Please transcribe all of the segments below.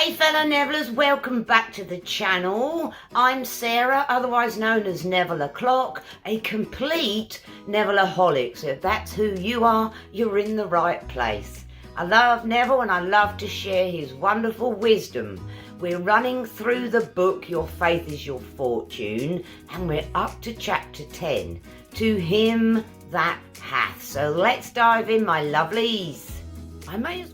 Hey fellow Nevillers, welcome back to the channel. I'm Sarah, otherwise known as Neville O'Clock, a complete Nevilleaholic. So if that's who you are, you're in the right place. I love Neville and I love to share his wonderful wisdom. We're running through the book Your Faith is Your Fortune, and we're up to chapter 10, To Him That Hath. So let's dive in, my lovelies. I may as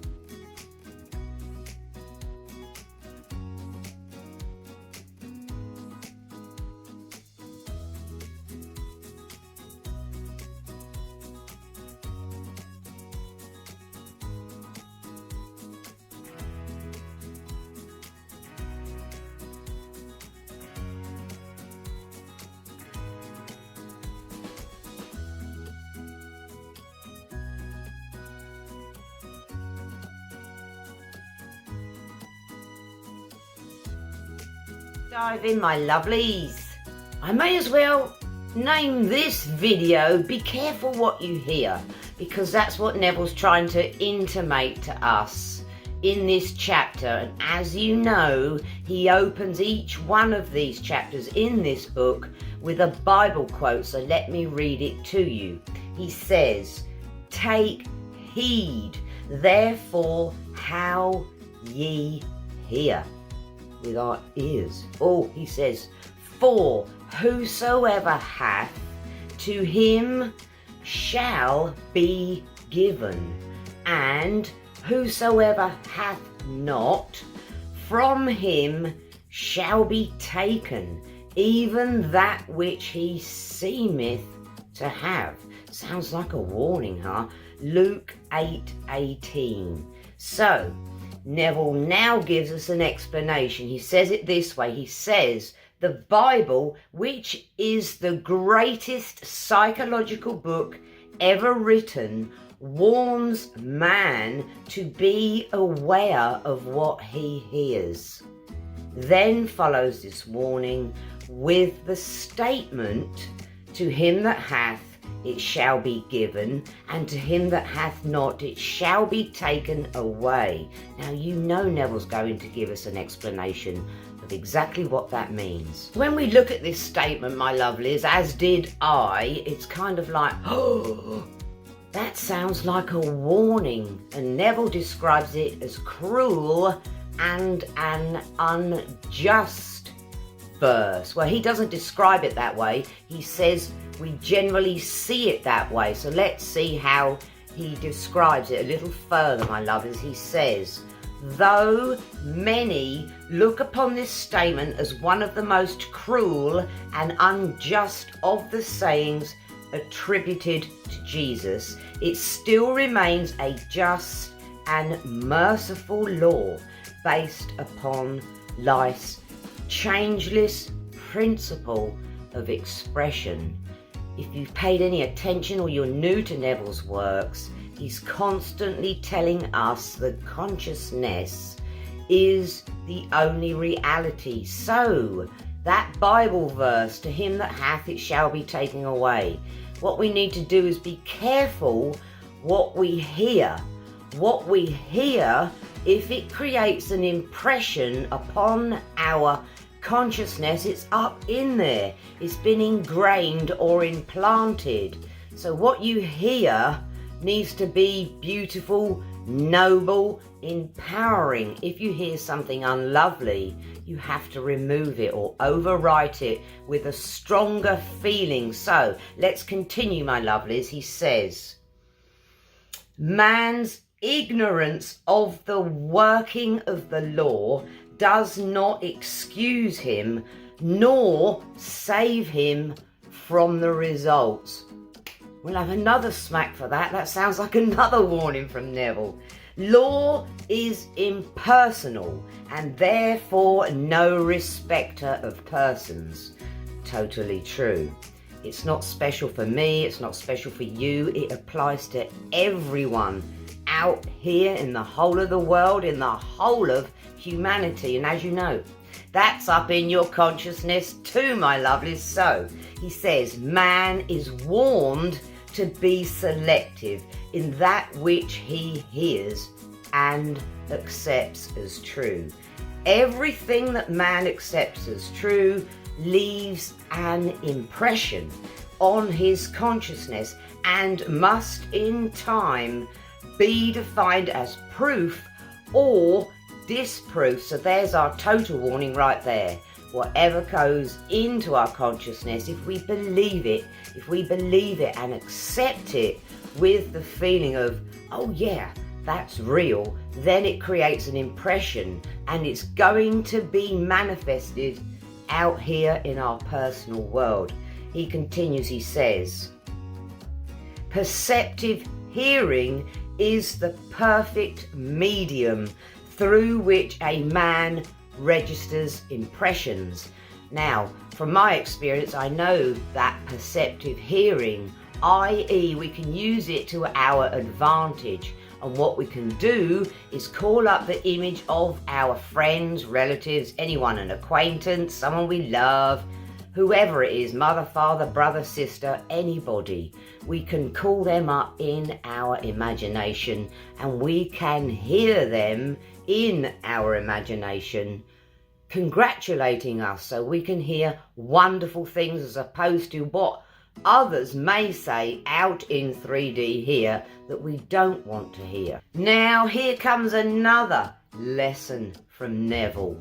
dive in, my lovelies. I may as well name this video Be Careful What You Hear, because that's what Neville's trying to intimate to us in this chapter. And as you know, he opens each one of these chapters in this book with a Bible quote, so let me read it to you. He says, "Take heed, therefore, how ye hear." With our ears. Oh, he says, "For whosoever hath, to him shall be given, and whosoever hath not, from him shall be taken, even that which he seemeth to have." Sounds like a warning, huh? Luke 8:18. So, Neville now gives us an explanation. He says it this way. He says, the Bible, which is the greatest psychological book ever written, warns man to be aware of what he hears. Then follows this warning with the statement, "To him that hath, it shall be given, and to him that hath not, it shall be taken away." Now you know Neville's going to give us an explanation of exactly what that means. When we look at this statement, my lovelies, as did I, it's kind of like, oh, that sounds like a warning. And Neville describes it as cruel and an unjust verse. Well, he doesn't describe it that way. He says we generally see it that way. So let's see how he describes it a little further, my lovers. He says, "Though many look upon this statement as one of the most cruel and unjust of the sayings attributed to Jesus, it still remains a just and merciful law based upon life's changeless principle of expression." If you've paid any attention or you're new to Neville's works, he's constantly telling us that consciousness is the only reality. So, that Bible verse, "To him that hath, it shall be taken away." What we need to do is be careful what we hear. What we hear, if it creates an impression upon our consciousness, it's up in there. It's been ingrained or implanted. So what you hear needs to be beautiful, noble, empowering. If you hear something unlovely, you have to remove it or overwrite it with a stronger feeling. So let's continue, my lovelies. He says, "Man's ignorance of the working of the law does not excuse him, nor save him from the results." We'll have another smack for that. That sounds like another warning from Neville. "Law is impersonal, and therefore no respecter of persons." Totally true. It's not special for me, it's not special for you. It applies to everyone out here in the whole of the world, in the whole of humanity. And as you know, that's up in your consciousness too, my lovelies. So he says, man is warned to be selective in that which he hears and accepts as true. Everything that man accepts as true leaves an impression on his consciousness and must in time be defined as proof or disproof. So there's our total warning right there. Whatever goes into our consciousness, if we believe it and accept it with the feeling of, oh yeah, that's real, then it creates an impression and it's going to be manifested out here in our personal world. He continues, he says, perceptive hearing is the perfect medium through which a man registers impressions. Now, from my experience, I know that perceptive hearing, i.e. we can use it to our advantage. And what we can do is call up the image of our friends, relatives, anyone, an acquaintance, someone we love, whoever it is, mother, father, brother, sister, anybody. We can call them up in our imagination and we can hear them in our imagination congratulating us, so we can hear wonderful things as opposed to what others may say out in 3D here that we don't want to hear. Now here comes another lesson from Neville,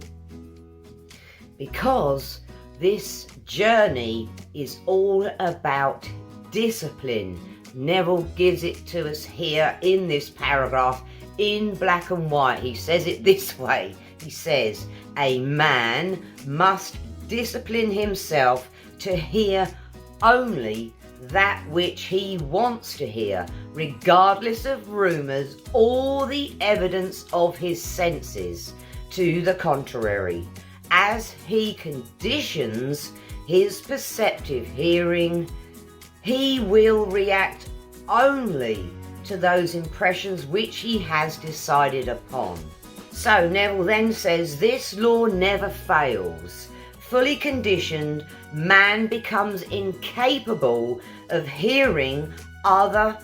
because this journey is all about discipline. Neville gives it to us here in this paragraph in black and white. He says it this way. He says, a man must discipline himself to hear only that which he wants to hear, regardless of rumours or the evidence of his senses to the contrary. As he conditions his perceptive hearing, he will react only to those impressions which he has decided upon. So Neville then says, this law never fails. Fully conditioned, man becomes incapable of hearing other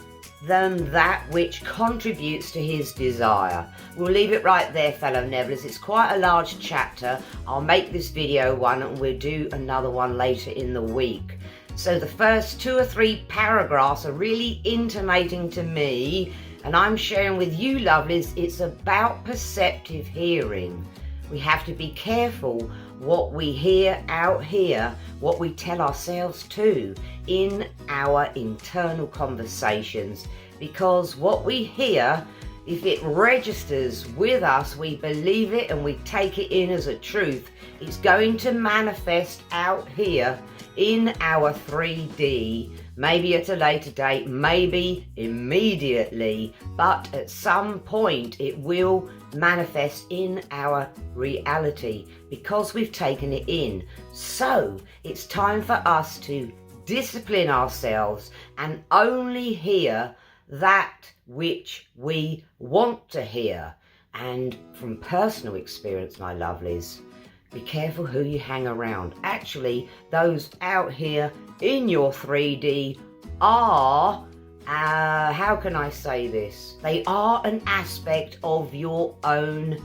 than that which contributes to his desire. We'll leave it right there, fellow Nevillers. It's quite a large chapter. I'll make this video one and we'll do another one later in the week. So the first 2 or 3 paragraphs are really intimating to me, and I'm sharing with you, lovelies, it's about perceptive hearing. We have to be careful what we hear out here, what we tell ourselves too in our internal conversations, because what we hear, if it registers with us, we believe it and we take it in as a truth, it's going to manifest out here in our 3D, maybe at a later date, maybe immediately, but at some point it will manifest in our reality because we've taken it in. So it's time for us to discipline ourselves and only hear that which we want to hear. And from personal experience, my lovelies, be careful who you hang around. Actually, those out here in your 3D are, how can I say this? They are an aspect of your own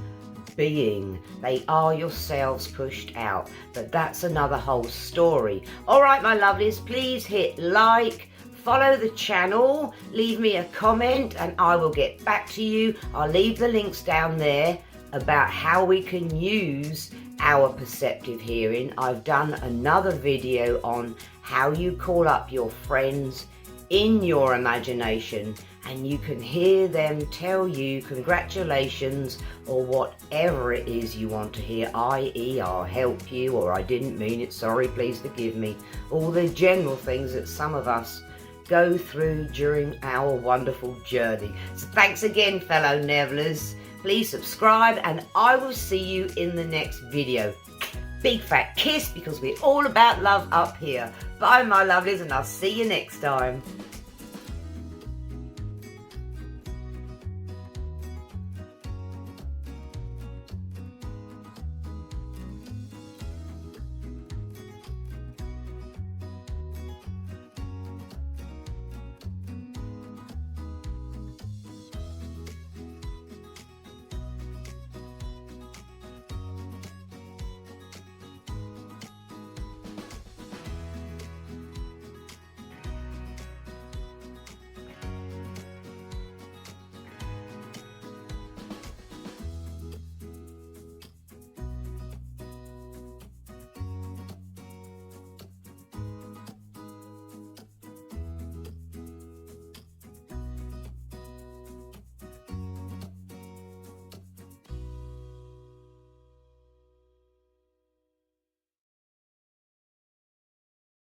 being. They are yourselves pushed out. But that's another whole story. All right, my lovelies, please hit like, follow the channel, leave me a comment, and I will get back to you. I'll leave the links down there about how we can use our perceptive hearing. I've done another video on how you call up your friends in your imagination and you can hear them tell you congratulations or whatever it is you want to hear, i.e. I'll help you, or I didn't mean it, sorry, please forgive me. All the general things that some of us go through during our wonderful journey. So thanks again, fellow Nevillers. Please subscribe and I will see you in the next video. Big fat kiss, because we're all about love up here. Bye, my lovelies, and I'll see you next time.